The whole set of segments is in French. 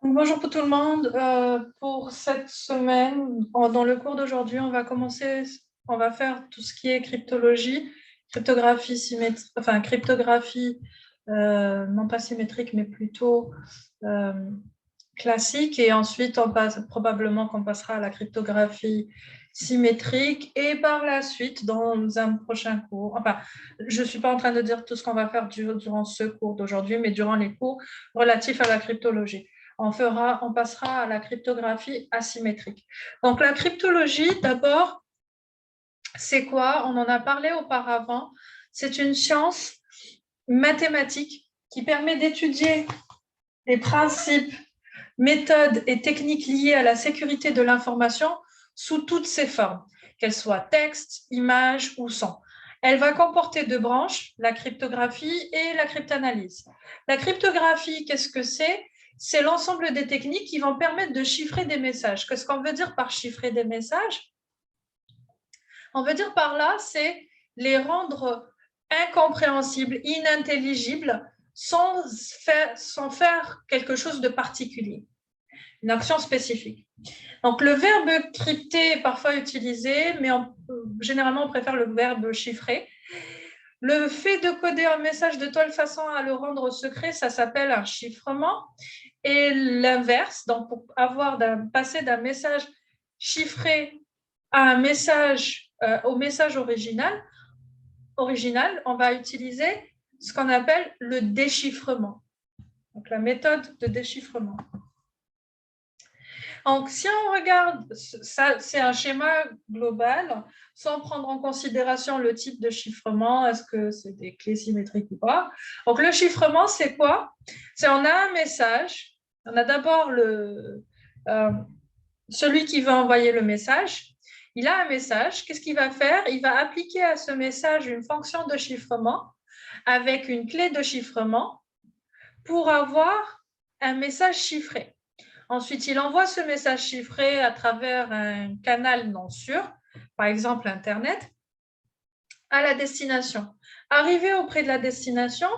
Bonjour pour tout le monde. Pour cette semaine, dans le cours d'aujourd'hui, on va faire tout ce qui est cryptologie, cryptographie symétrique, enfin cryptographie non pas symétrique, mais plutôt euh, classique. Et ensuite, probablement qu'on passera à la cryptographie symétrique. Et par la suite, dans un prochain cours, enfin, je ne suis pas en train de dire tout ce qu'on va faire durant ce cours d'aujourd'hui, mais durant les cours relatifs à la cryptologie. On passera à la cryptographie asymétrique. Donc, la cryptologie, d'abord, c'est quoi? On en a parlé auparavant. C'est une science mathématique qui permet d'étudier les principes, méthodes et techniques liées à la sécurité de l'information sous toutes ses formes, qu'elles soient texte, image ou son. Elle va comporter deux branches, la cryptographie et la cryptanalyse. La cryptographie, qu'est-ce que c'est? C'est l'ensemble des techniques qui vont permettre de chiffrer des messages. Qu'est-ce qu'on veut dire par chiffrer des messages? On veut dire par là, c'est les rendre incompréhensibles, inintelligibles, sans faire quelque chose de particulier, une action spécifique. Donc, le verbe crypter est parfois utilisé, mais généralement, on préfère le verbe chiffrer. Le fait de coder un message de telle façon à le rendre secret, ça s'appelle un chiffrement. Et l'inverse, donc pour passer d'un message chiffré à un message, au message original, on va utiliser ce qu'on appelle le déchiffrement. Donc, la méthode de déchiffrement. Donc, si on regarde, ça, c'est un schéma global, sans prendre en considération le type de chiffrement, est-ce que c'est des clés symétriques ou pas. Donc, le chiffrement, c'est quoi? C'est on a un message, on a d'abord celui qui va envoyer le message. Il a un message, qu'est-ce qu'il va faire? Il va appliquer à ce message une fonction de chiffrement avec une clé de chiffrement pour avoir un message chiffré. Ensuite, il envoie ce message chiffré à travers un canal non sûr, par exemple Internet, à la destination. Arrivé auprès de la destination,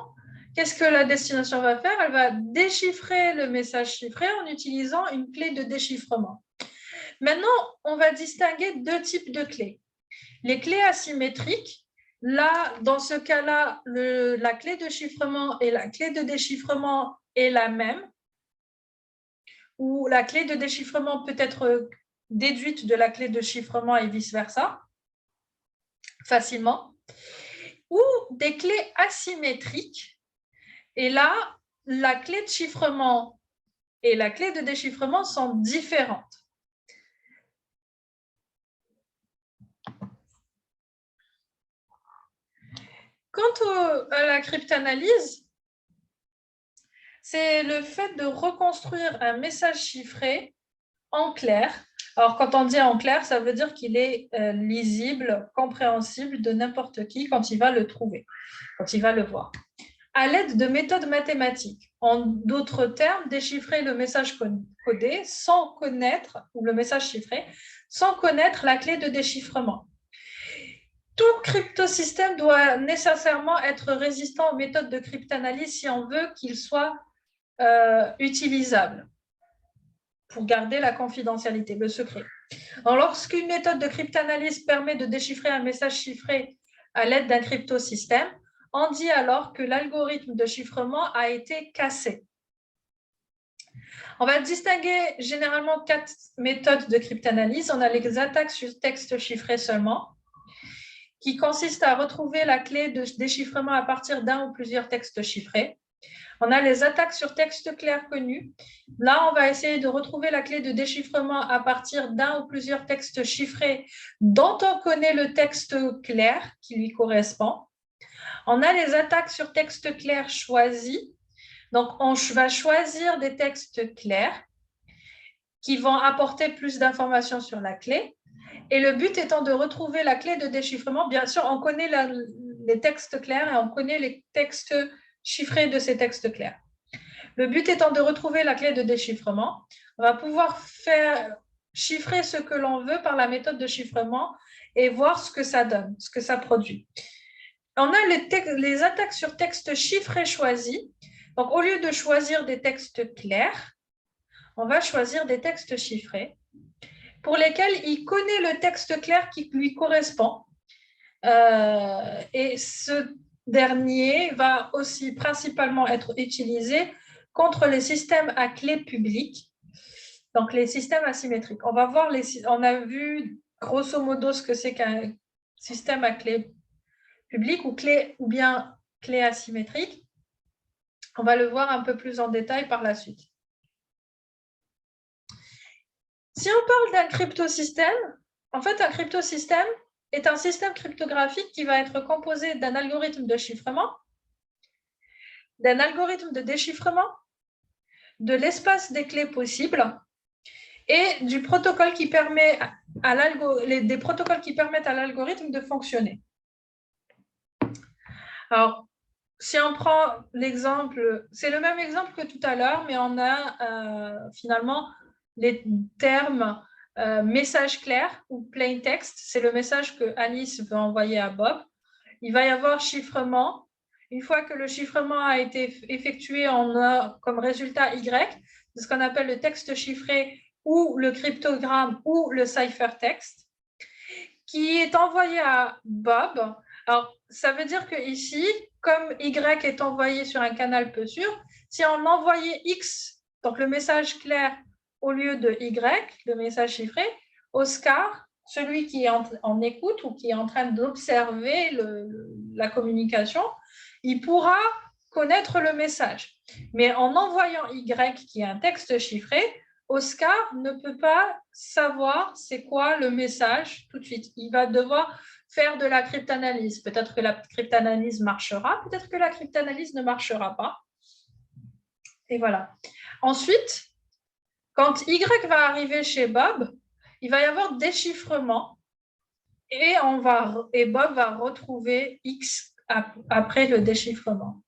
qu'est-ce que la destination va faire? Elle va déchiffrer le message chiffré en utilisant une clé de déchiffrement. Maintenant, on va distinguer deux types de clés. Les clés asymétriques, là, dans ce cas-là, la clé de chiffrement et la clé de déchiffrement est la même, où la clé de déchiffrement peut être déduite de la clé de chiffrement et vice-versa, facilement, ou des clés asymétriques. Et là, la clé de chiffrement et la clé de déchiffrement sont différentes. Quant à la cryptanalyse, c'est le fait de reconstruire un message chiffré en clair. Alors, quand on dit en clair, ça veut dire qu'il est lisible, compréhensible de n'importe qui quand il va le trouver, quand il va le voir, à l'aide de méthodes mathématiques. En d'autres termes, déchiffrer le message codé sans connaître, ou le message chiffré, sans connaître la clé de déchiffrement. Tout cryptosystème doit nécessairement être résistant aux méthodes de cryptanalyse si on veut qu'il soit utilisable pour garder la confidentialité, le secret. Alors, lorsqu'une méthode de cryptanalyse permet de déchiffrer un message chiffré à l'aide d'un cryptosystème, on dit alors que l'algorithme de chiffrement a été cassé. On va distinguer généralement 4 méthodes de cryptanalyse. On a les attaques sur texte chiffré seulement, qui consistent à retrouver la clé de déchiffrement à partir d'un ou plusieurs textes chiffrés. On a les attaques sur texte clair connu. Là, on va essayer de retrouver la clé de déchiffrement à partir d'un ou plusieurs textes chiffrés dont on connaît le texte clair qui lui correspond. On a les attaques sur texte clair choisi. Donc, on va choisir des textes clairs qui vont apporter plus d'informations sur la clé. Et le but étant de retrouver la clé de déchiffrement. Bien sûr, on connaît les textes clairs et on connaît les textes chiffrés de ces textes clairs. Le but étant de retrouver la clé de déchiffrement. On va pouvoir faire chiffrer ce que l'on veut par la méthode de chiffrement et voir ce que ça donne, ce que ça produit. On a les attaques sur texte chiffré choisi. Donc, au lieu de choisir des textes clairs, on va choisir des textes chiffrés pour lesquels il connaît le texte clair qui lui correspond. Et ce dernier va aussi principalement être utilisé contre les systèmes à clé publique, donc les systèmes asymétriques. On va voir, on a vu grosso modo ce que c'est qu'un système à clé publique ou bien clé asymétrique. On va le voir un peu plus en détail par la suite. Si on parle d'un cryptosystème, en fait, un cryptosystème est un système cryptographique qui va être composé d'un algorithme de chiffrement, d'un algorithme de déchiffrement, de l'espace des clés possibles et du protocole qui permet des protocoles qui permettent à l'algorithme de fonctionner. Alors, si on prend l'exemple, c'est le même exemple que tout à l'heure, mais on a finalement les termes message clair ou plain text. C'est le message que Alice veut envoyer à Bob. Il va y avoir chiffrement. Une fois que le chiffrement a été effectué, on a comme résultat Y, c'est ce qu'on appelle le texte chiffré ou le cryptogramme ou le ciphertext, qui est envoyé à Bob. Alors, ça veut dire que ici, comme Y est envoyé sur un canal peu sûr, si on envoyait X, donc le message clair, au lieu de Y, le message chiffré, Oscar, celui qui est en écoute ou qui est en train d'observer la communication, il pourra connaître le message. Mais en envoyant Y, qui est un texte chiffré, Oscar ne peut pas savoir c'est quoi le message tout de suite. Il va devoir faire de la cryptanalyse. Peut-être que la cryptanalyse marchera, peut-être que la cryptanalyse ne marchera pas. Et voilà. Ensuite, quand Y va arriver chez Bob, il va y avoir déchiffrement et Bob va retrouver X après le déchiffrement.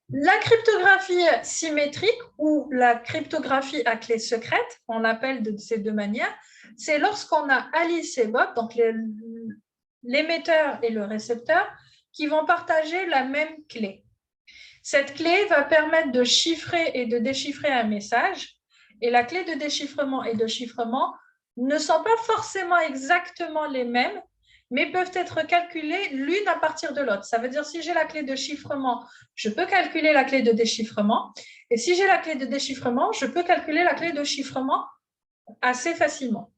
La cryptographie symétrique ou la cryptographie à clé secrète, on l'appelle de ces deux manières, c'est lorsqu'on a Alice et Bob, donc l'émetteur et le récepteur, qui vont partager la même clé. Cette clé va permettre de chiffrer et de déchiffrer un message, et la clé de déchiffrement et de chiffrement ne sont pas forcément exactement les mêmes, mais peuvent être calculées l'une à partir de l'autre. Ça veut dire si j'ai la clé de chiffrement, je peux calculer la clé de déchiffrement, et si j'ai la clé de déchiffrement, je peux calculer la clé de chiffrement assez facilement.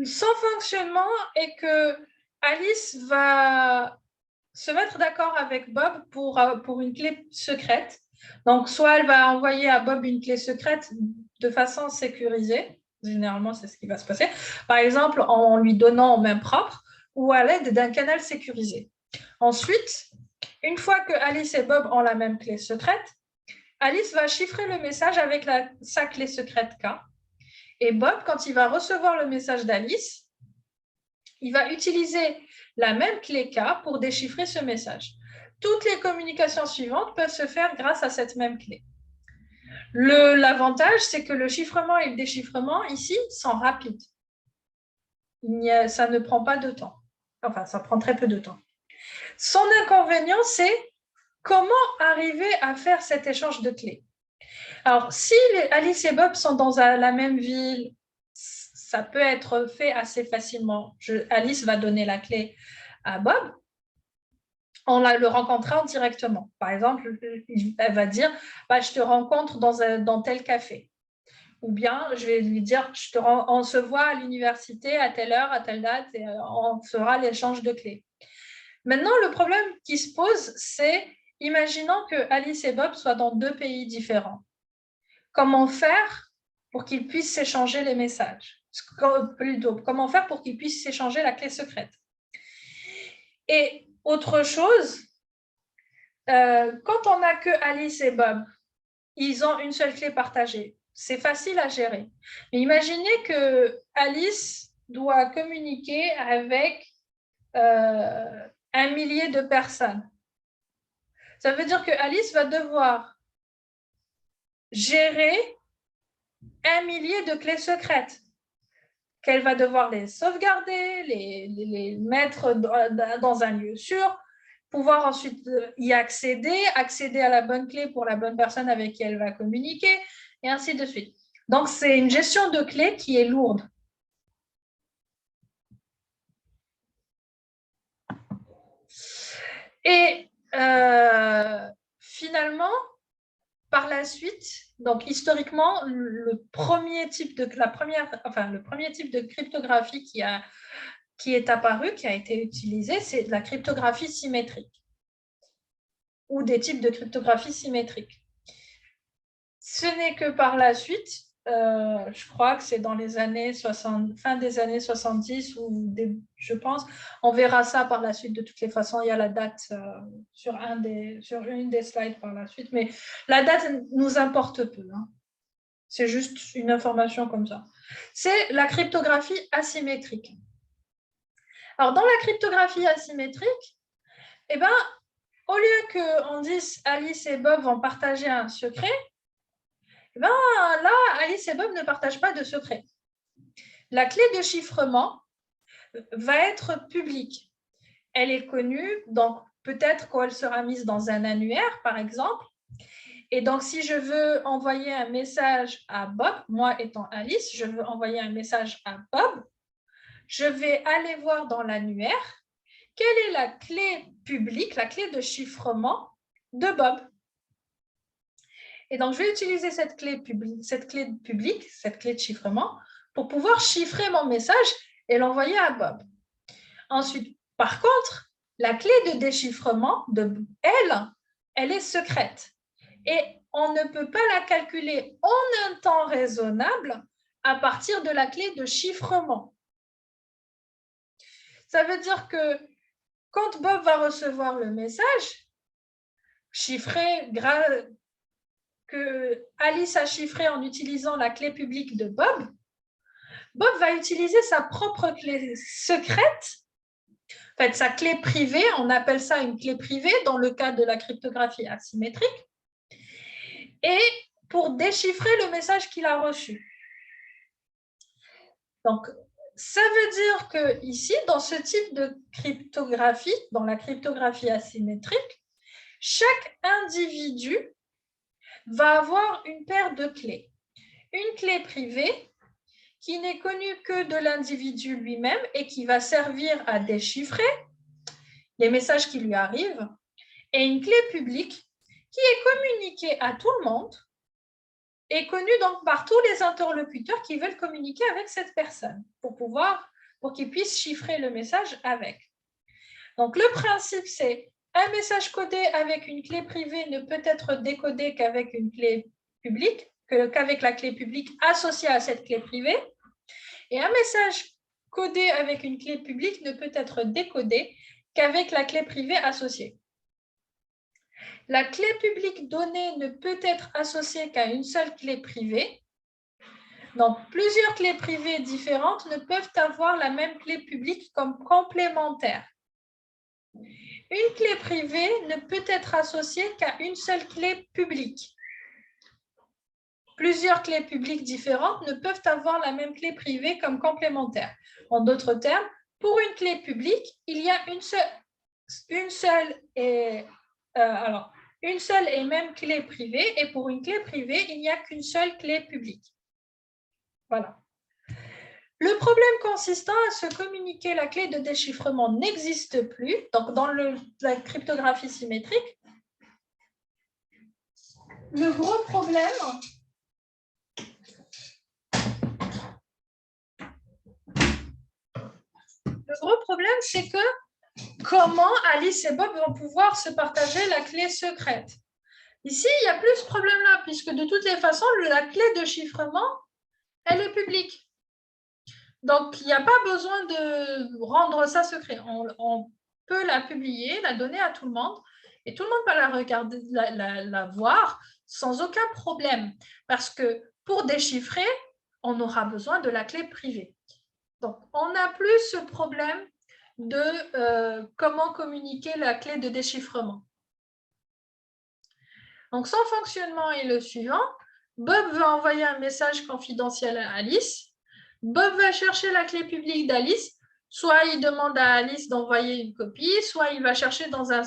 Son fonctionnement est que Alice va se mettre d'accord avec Bob pour une clé secrète. Donc, soit elle va envoyer à Bob une clé secrète de façon sécurisée. Généralement, c'est ce qui va se passer. Par exemple, en lui donnant en main propre ou à l'aide d'un canal sécurisé. Ensuite, une fois que Alice et Bob ont la même clé secrète, Alice va chiffrer le message avec sa clé secrète K. Et Bob, quand il va recevoir le message d'Alice, il va utiliser la même clé K pour déchiffrer ce message. Toutes les communications suivantes peuvent se faire grâce à cette même clé. L'avantage, c'est que le chiffrement et le déchiffrement, ici, sont rapides. Ça ne prend pas de temps. Enfin, ça prend très peu de temps. Son inconvénient, c'est comment arriver à faire cet échange de clés. Alors, si Alice et Bob sont dans la même ville, ça peut être fait assez facilement. Alice va donner la clé à Bob en le rencontrant directement. Par exemple, elle va dire je te rencontre dans tel café. Ou bien je vais lui dire on se voit à l'université à telle heure, à telle date, et on fera l'échange de clés. Maintenant, le problème qui se pose, c'est imaginons que Alice et Bob soient dans deux pays différents. Comment faire pour qu'ils puissent s'échanger les messages? Plutôt, comment faire pour qu'ils puissent s'échanger la clé secrète? Et autre chose, quand on n'a que Alice et Bob, ils ont une seule clé partagée. C'est facile à gérer. Mais imaginez que Alice doit communiquer avec 1 millier de personnes. Ça veut dire que Alice va devoir gérer 1 millier de clés secrètes, qu'elle va devoir les sauvegarder, les mettre dans un lieu sûr. pouvoir ensuite y accéder à la bonne clé pour la bonne personne avec qui elle va communiquer, et ainsi de suite. Donc, c'est une gestion de clés qui est lourde. Et finalement, par la suite, donc historiquement, le premier type de cryptographie qui est apparu, qui a été utilisé, c'est la cryptographie symétrique ou des types de cryptographie symétrique. Ce n'est que par la suite, je crois que c'est dans les années 60, fin des années 70 ou je pense, on verra ça par la suite de toutes les façons, il y a la date sur une des slides par la suite, mais la date nous importe peu, hein. C'est juste une information comme ça. C'est la cryptographie asymétrique. Alors, dans la cryptographie asymétrique, eh ben, au lieu qu'on dise Alice et Bob vont partager un secret, eh ben, là, Alice et Bob ne partagent pas de secret. La clé de chiffrement va être publique. Elle est connue, donc peut-être qu'elle sera mise dans un annuaire, par exemple. Et donc, si je veux envoyer un message à Bob, moi étant Alice, je veux envoyer un message à Bob, je vais aller voir dans l'annuaire quelle est la clé publique, la clé de chiffrement de Bob. Et donc, je vais utiliser cette clé publique, cette clé de chiffrement, pour pouvoir chiffrer mon message et l'envoyer à Bob. Ensuite, par contre, la clé de déchiffrement de elle est secrète. Et on ne peut pas la calculer en un temps raisonnable à partir de la clé de chiffrement. Ça veut dire que quand Bob va recevoir le message, chiffré, que Alice a chiffré en utilisant la clé publique de Bob, Bob va utiliser sa propre clé secrète, en fait, sa clé privée, on appelle ça une clé privée dans le cas de la cryptographie asymétrique, et pour déchiffrer le message qu'il a reçu. Donc, ça veut dire que ici, dans ce type de cryptographie, dans la cryptographie asymétrique, chaque individu va avoir une paire de clés. Une clé privée qui n'est connue que de l'individu lui-même et qui va servir à déchiffrer les messages qui lui arrivent, et une clé publique qui est communiquée à tout le monde et connue donc par tous les interlocuteurs qui veulent communiquer avec cette personne pour qu'ils puissent chiffrer le message avec. Donc, le principe, c'est un message codé avec une clé privée ne peut être décodé qu'avec une clé publique, qu'avec la clé publique associée à cette clé privée. Et un message codé avec une clé publique ne peut être décodé qu'avec la clé privée associée. La clé publique donnée ne peut être associée qu'à une seule clé privée. Donc, plusieurs clés privées différentes ne peuvent avoir la même clé publique comme complémentaire. Une clé privée ne peut être associée qu'à une seule clé publique. Plusieurs clés publiques différentes ne peuvent avoir la même clé privée comme complémentaire. En d'autres termes, pour une clé publique, il y a une seule et même clé privée, et pour une clé privée, il n'y a qu'une seule clé publique. Voilà. Le problème consistant à se communiquer la clé de déchiffrement n'existe plus. Donc, dans la cryptographie symétrique, le gros problème, c'est que comment Alice et Bob vont pouvoir se partager la clé secrète. Ici, il n'y a plus ce problème-là, puisque de toutes les façons, la clé de chiffrement, elle est publique. Donc, il n'y a pas besoin de rendre ça secret. On peut la publier, la donner à tout le monde, et tout le monde peut la regarder, la voir sans aucun problème. Parce que pour déchiffrer, on aura besoin de la clé privée. Donc, on n'a plus ce problème de comment communiquer la clé de déchiffrement. Donc, son fonctionnement est le suivant. Bob veut envoyer un message confidentiel à Alice. Bob va chercher la clé publique d'Alice. Soit il demande à Alice d'envoyer une copie, soit il va chercher dans un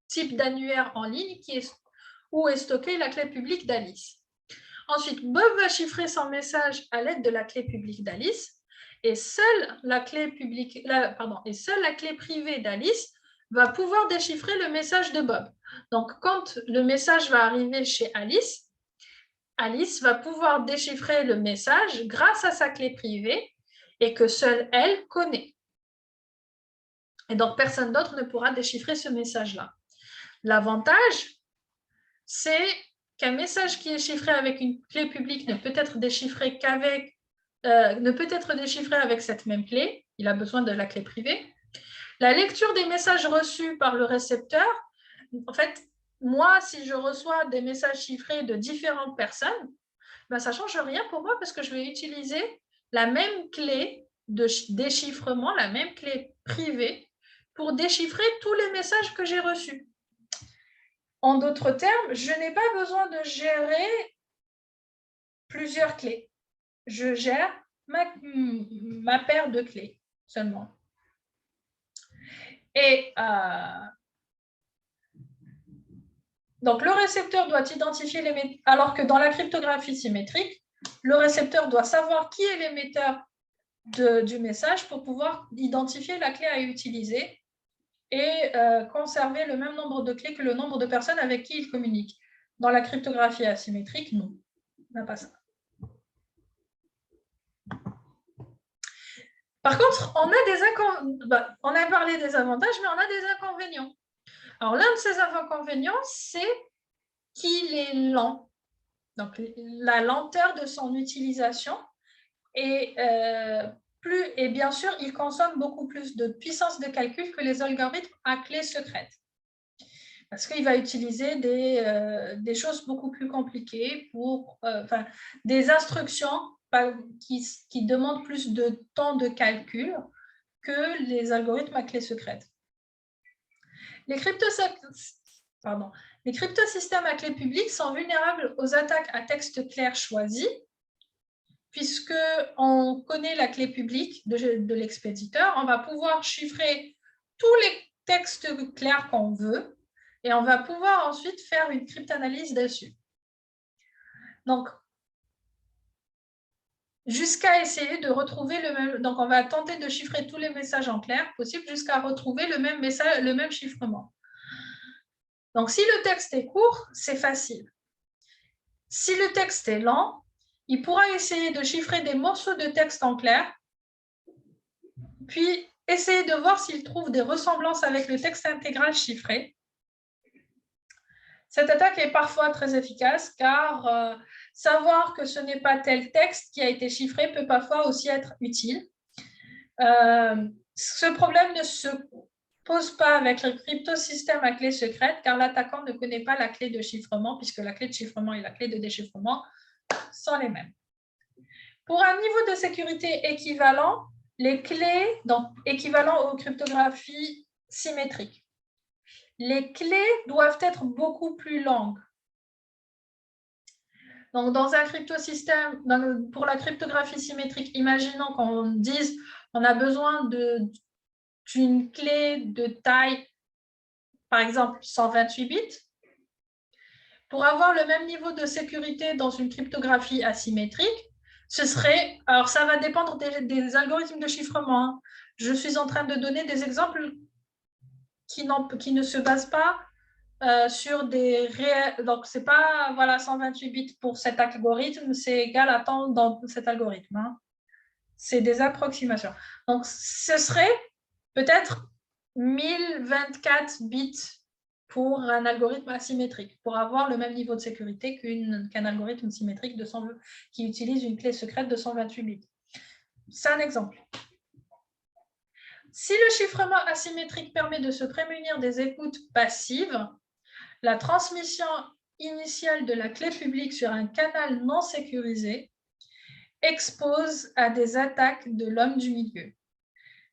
type d'annuaire en ligne où est stockée la clé publique d'Alice. Ensuite, Bob va chiffrer son message à l'aide de la clé publique d'Alice et seule la clé privée d'Alice va pouvoir déchiffrer le message de Bob. Donc, quand le message va arriver chez Alice, Alice va pouvoir déchiffrer le message grâce à sa clé privée et que seule elle connaît. Et donc, personne d'autre ne pourra déchiffrer ce message-là. L'avantage, c'est qu'un message qui est chiffré avec une clé publique ne peut être déchiffré avec cette même clé. Il a besoin de la clé privée. La lecture des messages reçus par le récepteur, en fait, moi, si je reçois des messages chiffrés de différentes personnes, ben, ça ne change rien pour moi parce que je vais utiliser la même clé de déchiffrement, la même clé privée pour déchiffrer tous les messages que j'ai reçus. En d'autres termes, je n'ai pas besoin de gérer plusieurs clés. Je gère ma paire de clés seulement. Et donc, le récepteur doit identifier l'émetteur, alors que dans la cryptographie symétrique, le récepteur doit savoir qui est l'émetteur du message pour pouvoir identifier la clé à utiliser et conserver le même nombre de clés que le nombre de personnes avec qui il communique. Dans la cryptographie asymétrique, non, on n'a pas ça. Par contre, on a parlé des avantages, mais on a des inconvénients. Alors, l'un de ces inconvénients, c'est qu'il est lent. Donc, la lenteur de son utilisation et bien sûr, il consomme beaucoup plus de puissance de calcul que les algorithmes à clé secrète. Parce qu'il va utiliser des choses beaucoup plus compliquées des instructions qui demandent plus de temps de calcul que les algorithmes à clé secrète. Les cryptosystèmes à clé publique sont vulnérables aux attaques à texte clair choisi, puisqu'on connaît la clé publique de l'expéditeur, on va pouvoir chiffrer tous les textes clairs qu'on veut et on va pouvoir ensuite faire une cryptanalyse dessus. Donc, jusqu'à essayer de retrouver le même... Donc, on va tenter de chiffrer tous les messages en clair possible jusqu'à retrouver le même chiffrement. Donc, si le texte est court, c'est facile. Si le texte est lent, il pourra essayer de chiffrer des morceaux de texte en clair, puis essayer de voir s'il trouve des ressemblances avec le texte intégral chiffré. Cette attaque est parfois très efficace car savoir que ce n'est pas tel texte qui a été chiffré peut parfois aussi être utile. Ce problème ne se pose pas avec le cryptosystème à clé secrète car l'attaquant ne connaît pas la clé de chiffrement puisque la clé de chiffrement et la clé de déchiffrement sont les mêmes. Pour un niveau de sécurité équivalent, les clés, donc équivalent aux cryptographies symétriques, les clés doivent être beaucoup plus longues. Donc, dans un cryptosystème, pour la cryptographie symétrique, imaginons qu'on dise on a besoin d'une clé de taille, par exemple, 128 bits. Pour avoir le même niveau de sécurité dans une cryptographie asymétrique, alors ça va dépendre des algorithmes de chiffrement. Hein. Je suis en train de donner des exemples qui ne se basent pas sur des réels. Donc, ce n'est pas 128 bits pour cet algorithme, c'est égal à temps dans cet algorithme. Hein. C'est des approximations. Donc, ce serait peut-être 1024 bits pour un algorithme asymétrique, pour avoir le même niveau de sécurité qu'un algorithme symétrique qui utilise une clé secrète de 128 bits. C'est un exemple. Si le chiffrement asymétrique permet de se prémunir des écoutes passives, la transmission initiale de la clé publique sur un canal non sécurisé expose à des attaques de l'homme du milieu.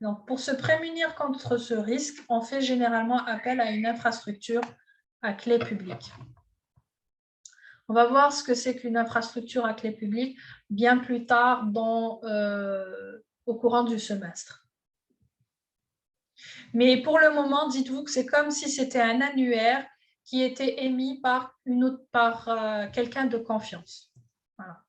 Donc, pour se prémunir contre ce risque, on fait généralement appel à une infrastructure à clé publique. On va voir ce que c'est qu'une infrastructure à clé publique bien plus tard au courant du semestre. Mais pour le moment, dites-vous que c'est comme si c'était un annuaire qui était émis par quelqu'un de confiance. Voilà.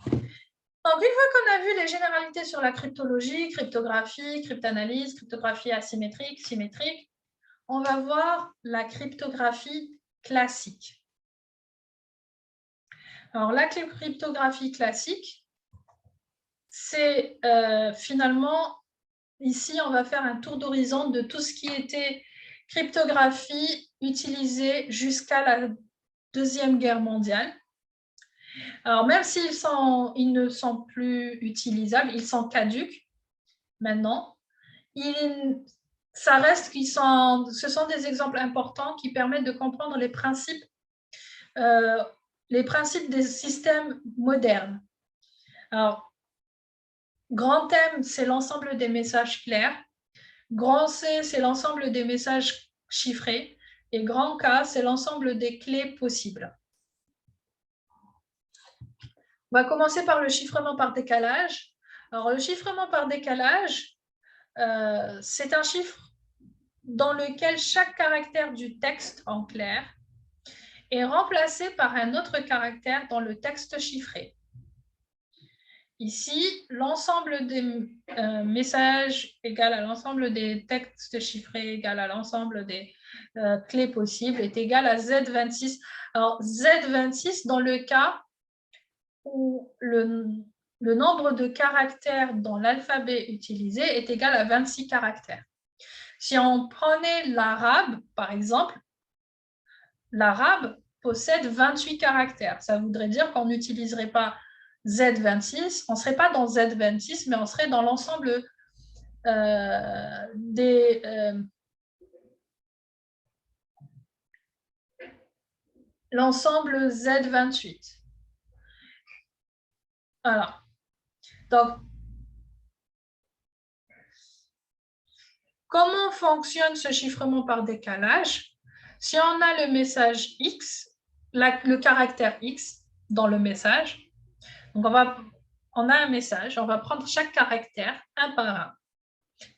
Donc, une fois qu'on a vu les généralités sur la cryptologie, cryptographie, cryptanalyse, cryptographie asymétrique, symétrique, on va voir la cryptographie classique. Alors, la cryptographie classique, c'est finalement, ici, on va faire un tour d'horizon de tout ce qui était cryptographie utilisée jusqu'à la Deuxième Guerre mondiale. Alors, même s'ils ne sont plus utilisables, ils sont caducs maintenant, ça reste ce sont des exemples importants qui permettent de comprendre les principes des systèmes modernes. Alors, grand M, c'est l'ensemble des messages clairs. Grand C, c'est l'ensemble des messages chiffrés. Et grand K, c'est l'ensemble des clés possibles. On va commencer par le chiffrement par décalage. Alors, le chiffrement par décalage, c'est un chiffre dans lequel chaque caractère du texte en clair est remplacé par un autre caractère dans le texte chiffré. Ici, l'ensemble des messages égal à l'ensemble des textes chiffrés égal à l'ensemble des clés possibles est égal à Z26. Alors, Z26, dans le cas où le nombre de caractères dans l'alphabet utilisé est égal à 26 caractères. Si on prenait l'arabe, par exemple, l'arabe possède 28 caractères. Ça voudrait dire qu'on n'utiliserait pas Z26, on ne serait pas dans Z26, mais on serait dans l'ensemble l'ensemble Z28. Voilà. Donc, comment fonctionne ce chiffrement par décalage? Si on a le message X, le caractère X dans le message, donc on a un message, on va prendre chaque caractère un par un.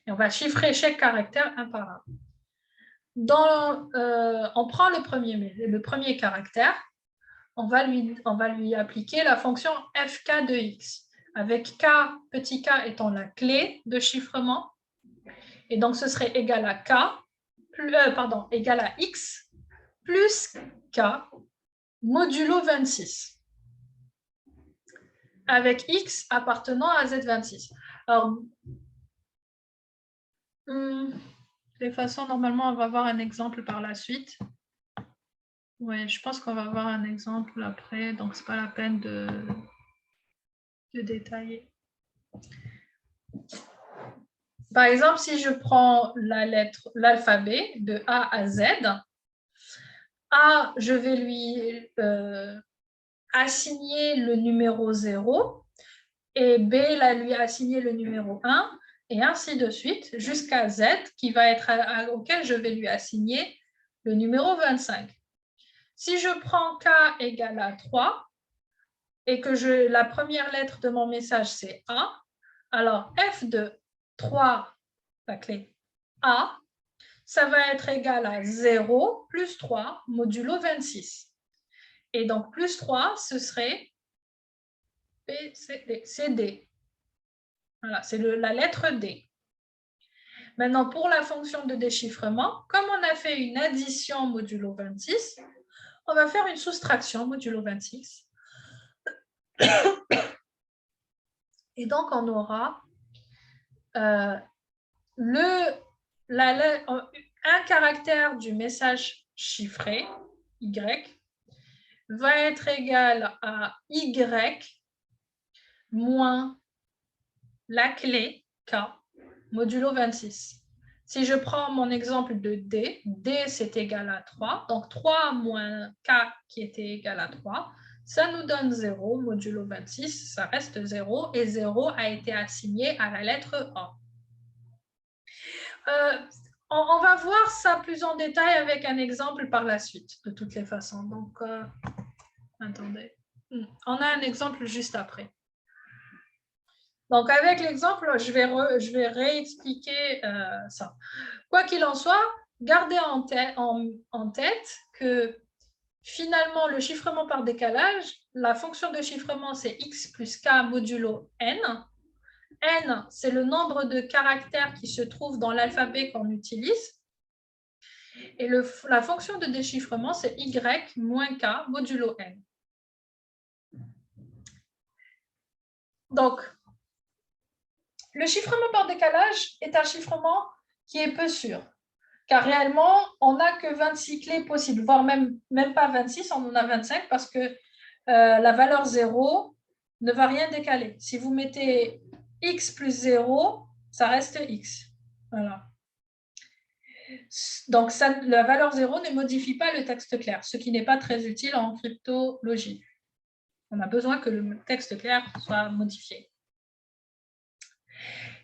Et on va chiffrer chaque caractère un par un. On prend le premier caractère, on va lui appliquer la fonction fk de x, avec k, petit k étant la clé de chiffrement. Et donc, ce serait égal à égal à x plus k modulo 26, avec x appartenant à Z26. Alors, de toute façon, normalement, on va voir un exemple par la suite. Oui, je pense qu'on va voir un exemple après, donc ce n'est pas la peine de détailler. Par exemple, si je prends l'alphabet de A à Z, A, je vais lui assigner le numéro 0 et B, lui assigner le numéro 1 et ainsi de suite jusqu'à Z auquel je vais lui assigner le numéro 25. Si je prends K égale à 3 et que la première lettre de mon message c'est A, alors F de 3, la clé A, ça va être égal à 0 plus 3 modulo 26. Et donc plus 3, ce serait B, C, D. C'est D. Voilà, c'est la lettre D. Maintenant, pour la fonction de déchiffrement, comme on a fait une addition modulo 26, on va faire une soustraction modulo 26. Et donc, on aura un caractère du message chiffré, Y, va être égal à Y moins la clé K modulo 26. Si je prends mon exemple de D, D c'est égal à 3, donc 3 moins K qui était égal à 3, ça nous donne 0 modulo 26, ça reste 0 et 0 a été assigné à la lettre A. On va voir ça plus en détail avec un exemple par la suite, de toutes les façons. Donc, attendez. On a un exemple juste après. Donc, avec l'exemple, je vais réexpliquer ça. Quoi qu'il en soit, gardez en tête que finalement, le chiffrement par décalage, la fonction de chiffrement, c'est x plus k modulo n. N, c'est le nombre de caractères qui se trouvent dans l'alphabet qu'on utilise. Et la fonction de déchiffrement, c'est y moins k modulo n. Donc, le chiffrement par décalage est un chiffrement qui est peu sûr, car réellement, on n'a que 26 clés possibles, voire même pas 26, on en a 25 parce que la valeur 0 ne va rien décaler. Si vous mettez x plus 0, ça reste x. Voilà. Donc, la valeur 0 ne modifie pas le texte clair, ce qui n'est pas très utile en cryptologie. On a besoin que le texte clair soit modifié.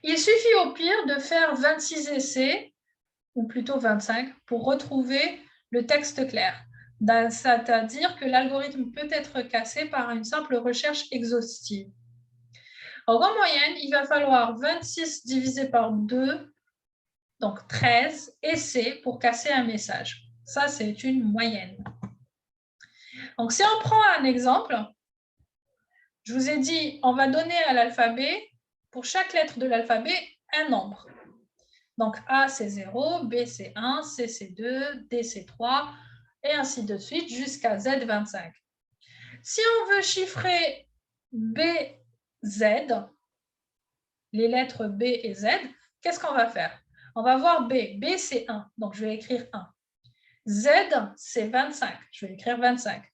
Il suffit au pire de faire 26 essais, ou plutôt 25, pour retrouver le texte clair. C'est-à-dire que l'algorithme peut être cassé par une simple recherche exhaustive. Alors, en moyenne, il va falloir 26 divisé par 2, donc 13 essais pour casser un message. Ça, c'est une moyenne. Donc, si on prend un exemple, je vous ai dit, on va donner à l'alphabet, pour chaque lettre de l'alphabet, un nombre. Donc, A, c'est 0, B, c'est 1, C, c'est 2, D, c'est 3, et ainsi de suite, jusqu'à Z, 25. Si on veut chiffrer B, Z, les lettres B et Z, qu'est-ce qu'on va faire? On va voir B. B, c'est 1, donc je vais écrire 1. Z, c'est 25, je vais écrire 25.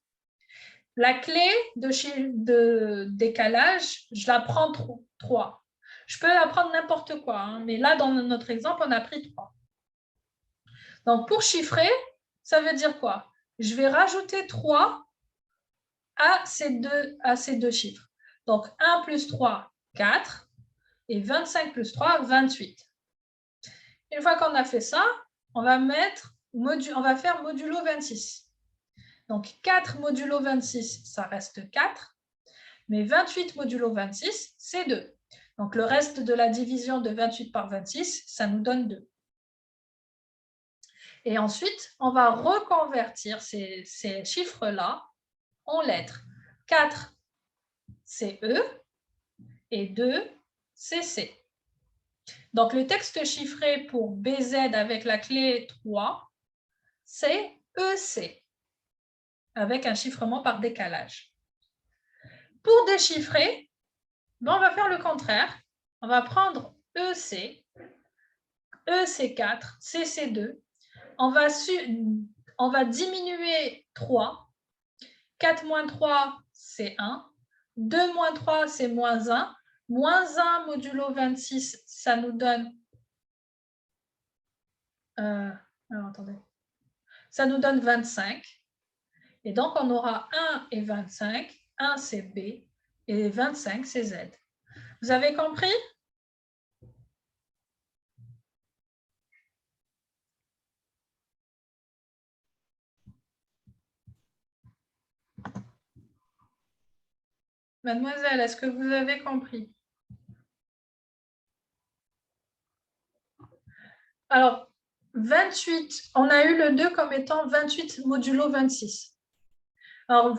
La clé de décalage, je la prends 3. Je peux la prendre n'importe quoi, hein, mais là, dans notre exemple, on a pris 3. Donc, pour chiffrer, ça veut dire quoi? Je vais rajouter 3 à ces deux chiffres. Donc, 1 plus 3, 4, et 25 plus 3, 28. Une fois qu'on a fait ça, on va faire modulo 26. Donc, 4 modulo 26, ça reste 4, mais 28 modulo 26, c'est 2. Donc, le reste de la division de 28 par 26, ça nous donne 2. Et ensuite, on va reconvertir ces chiffres-là en lettres. 4, c'est E, et 2, c'est C. Donc, le texte chiffré pour BZ avec la clé 3, c'est EC, avec un chiffrement par décalage. Pour déchiffrer, on va faire le contraire. On va prendre EC, EC4, CC2. On va diminuer 3. 4 moins 3, c'est 1. 2 moins 3, c'est moins 1. Moins 1 modulo 26, ça nous donne... alors, attendez. Ça nous donne 25. Et donc, on aura 1 et 25. 1, c'est B. Et 25, c'est Z. Vous avez compris? Mademoiselle, est-ce que vous avez compris? Alors, 28, on a eu le 2 comme étant 28 modulo 26. Alors,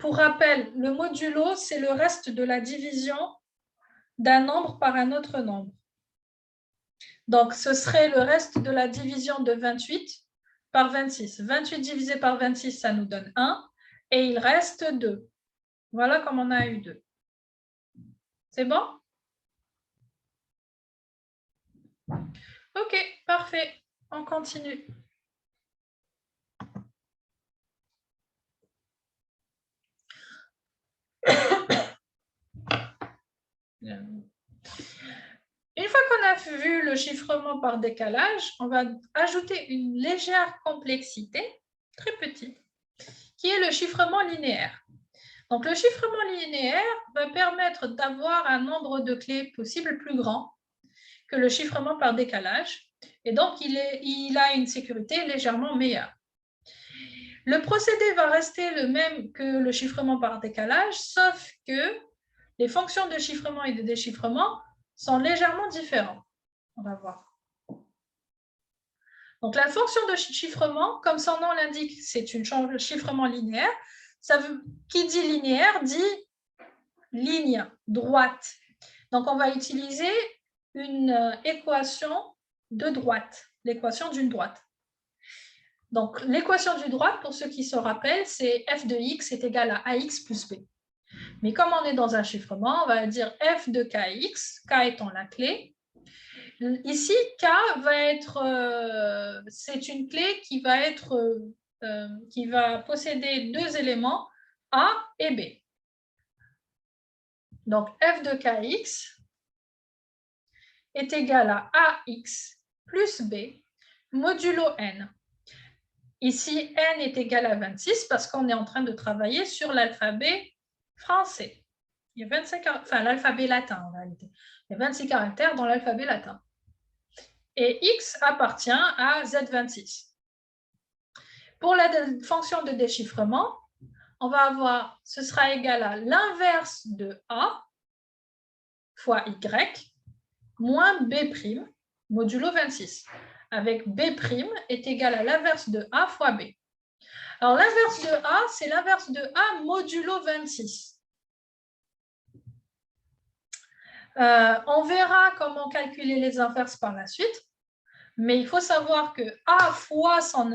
pour rappel, le modulo, c'est le reste de la division d'un nombre par un autre nombre. Donc, ce serait le reste de la division de 28 par 26. 28 divisé par 26, ça nous donne 1. Et il reste 2. Voilà comme on a eu 2. C'est bon? Ok, parfait. On continue. Une fois qu'on a vu le chiffrement par décalage, on va ajouter une légère complexité, très petite, qui est le chiffrement linéaire. Donc, le chiffrement linéaire va permettre d'avoir un nombre de clés possible plus grand que le chiffrement par décalage, et donc il a une sécurité légèrement meilleure. Le procédé va rester le même que le chiffrement par décalage, sauf que les fonctions de chiffrement et de déchiffrement sont légèrement différentes. On va voir. Donc, la fonction de chiffrement, comme son nom l'indique, c'est un chiffrement linéaire. Qui dit linéaire dit ligne droite. Donc, on va utiliser une équation de droite, l'équation d'une droite. Donc, l'équation d'une droite, pour ceux qui se rappellent, c'est f de x est égal à ax plus b. Mais comme on est dans un chiffrement, on va dire f de kx, k étant la clé. Ici, K va être, c'est une clé qui va posséder deux éléments, A et B. Donc, f de Kx est égal à AX plus B modulo n. Ici, n est égal à 26 parce qu'on est en train de travailler sur l'alphabet français. Il y a 25, enfin l'alphabet latin en réalité. Il y a 26 caractères dans l'alphabet latin. Et x appartient à Z26. Pour la fonction de déchiffrement, on va avoir, ce sera égal à l'inverse de A fois Y moins B' modulo 26, avec B' est égal à l'inverse de A fois B. Alors, l'inverse de A, c'est l'inverse de A modulo 26. On verra comment calculer les inverses par la suite. Mais il faut savoir que A fois son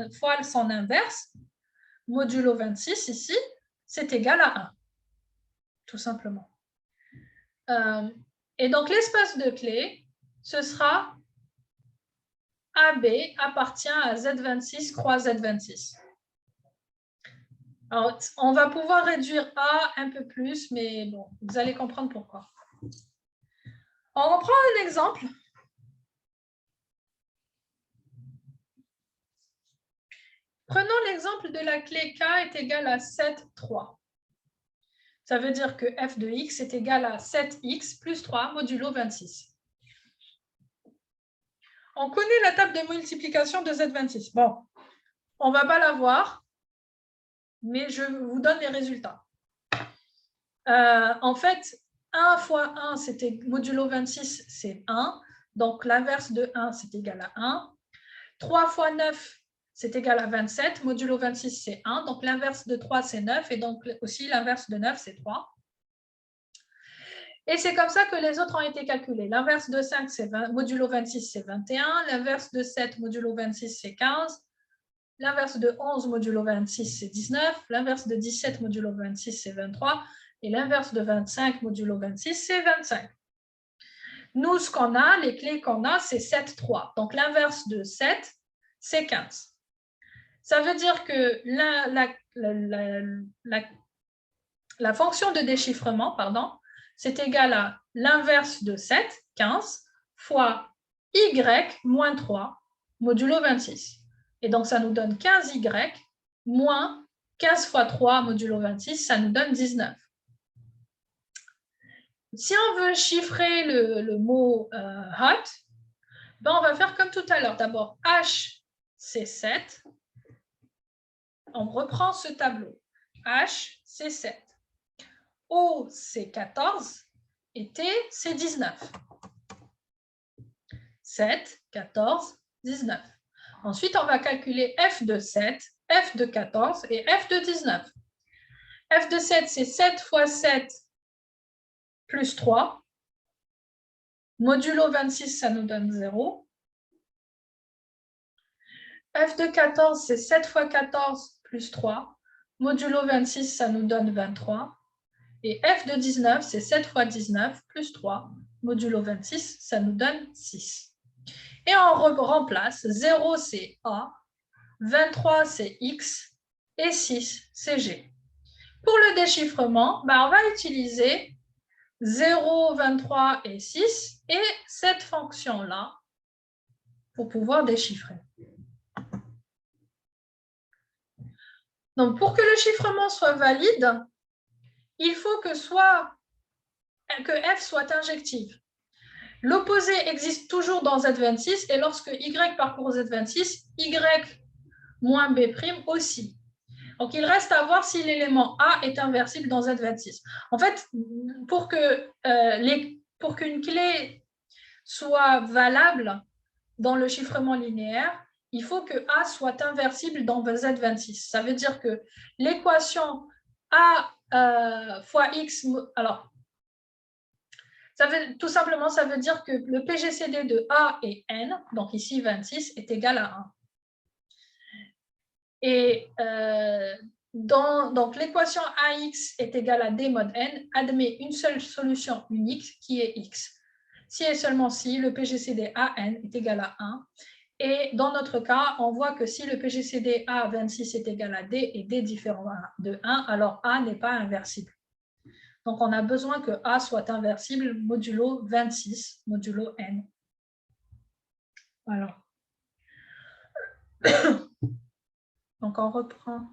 inverse, modulo 26 ici, c'est égal à 1, tout simplement. Et donc, l'espace de clé, ce sera AB appartient à Z26 croix Z26. Alors, on va pouvoir réduire A un peu plus, mais bon, vous allez comprendre pourquoi. On reprend un exemple. Prenons l'exemple de la clé K est égale à 7, 3. Ça veut dire que f de x est égal à 7x plus 3 modulo 26. On connaît la table de multiplication de Z26. Bon, on ne va pas la voir, mais je vous donne les résultats. En fait, 1 fois 1, c'était modulo 26, c'est 1. Donc, l'inverse de 1, c'est égal à 1. 3 fois 9, c'est égal à 27. Modulo 26, c'est 1. Donc, l'inverse de 3, c'est 9. Et donc, aussi, l'inverse de 9, c'est 3. Et c'est comme ça que les autres ont été calculés. L'inverse de 5, c'est modulo 26, c'est 21. L'inverse de 7, modulo 26, c'est 15. L'inverse de 11, modulo 26, c'est 19. L'inverse de 17, modulo 26, c'est 23. Et l'inverse de 25, modulo 26, c'est 25. Nous, ce qu'on a, les clés qu'on a, c'est 7, 3. Donc, l'inverse de 7, c'est 15. Ça veut dire que la fonction de déchiffrement, c'est égal à l'inverse de 7, 15, fois y moins 3, modulo 26. Et donc, ça nous donne 15y moins 15 fois 3, modulo 26, ça nous donne 19. Si on veut chiffrer le mot hot, ben on va faire comme tout à l'heure. D'abord, H, c'est 7. On reprend ce tableau. H, c'est 7. O, c'est 14. Et T, c'est 19. 7, 14, 19. Ensuite, on va calculer F de 7, F de 14 et F de 19. F de 7, c'est 7 fois 7 plus 3. Modulo 26, ça nous donne 0. F de 14, c'est 7 fois 14 plus 3. Modulo 26, ça nous donne 23. Et F de 19, c'est 7 fois 19 plus 3. Modulo 26, ça nous donne 6. Et on remplace. 0, c'est A. 23, c'est X. Et 6, c'est G. Pour le déchiffrement, on va utiliser 0, 23 et 6 et cette fonction-là pour pouvoir déchiffrer. Donc, pour que le chiffrement soit valide, il faut que f soit injective. L'opposé existe toujours dans Z26 et lorsque y parcourt Z26, y moins b' aussi. Donc, il reste à voir si l'élément A est inversible dans Z26. En fait, pour qu'une clé soit valable dans le chiffrement linéaire, il faut que A soit inversible dans Z26. Ça veut dire que l'équation A fois X, alors, tout simplement, ça veut dire que le PGCD de A et N, donc ici 26, est égal à 1. Et donc l'équation AX est égale à D mod N admet une seule solution unique qui est X. Si et seulement si le PGCD AN est égal à 1. Et dans notre cas, on voit que si le PGCD A26 est égal à D et D différent de 1, alors A n'est pas inversible. Donc, on a besoin que A soit inversible modulo 26, modulo N. Voilà. Donc, on reprend.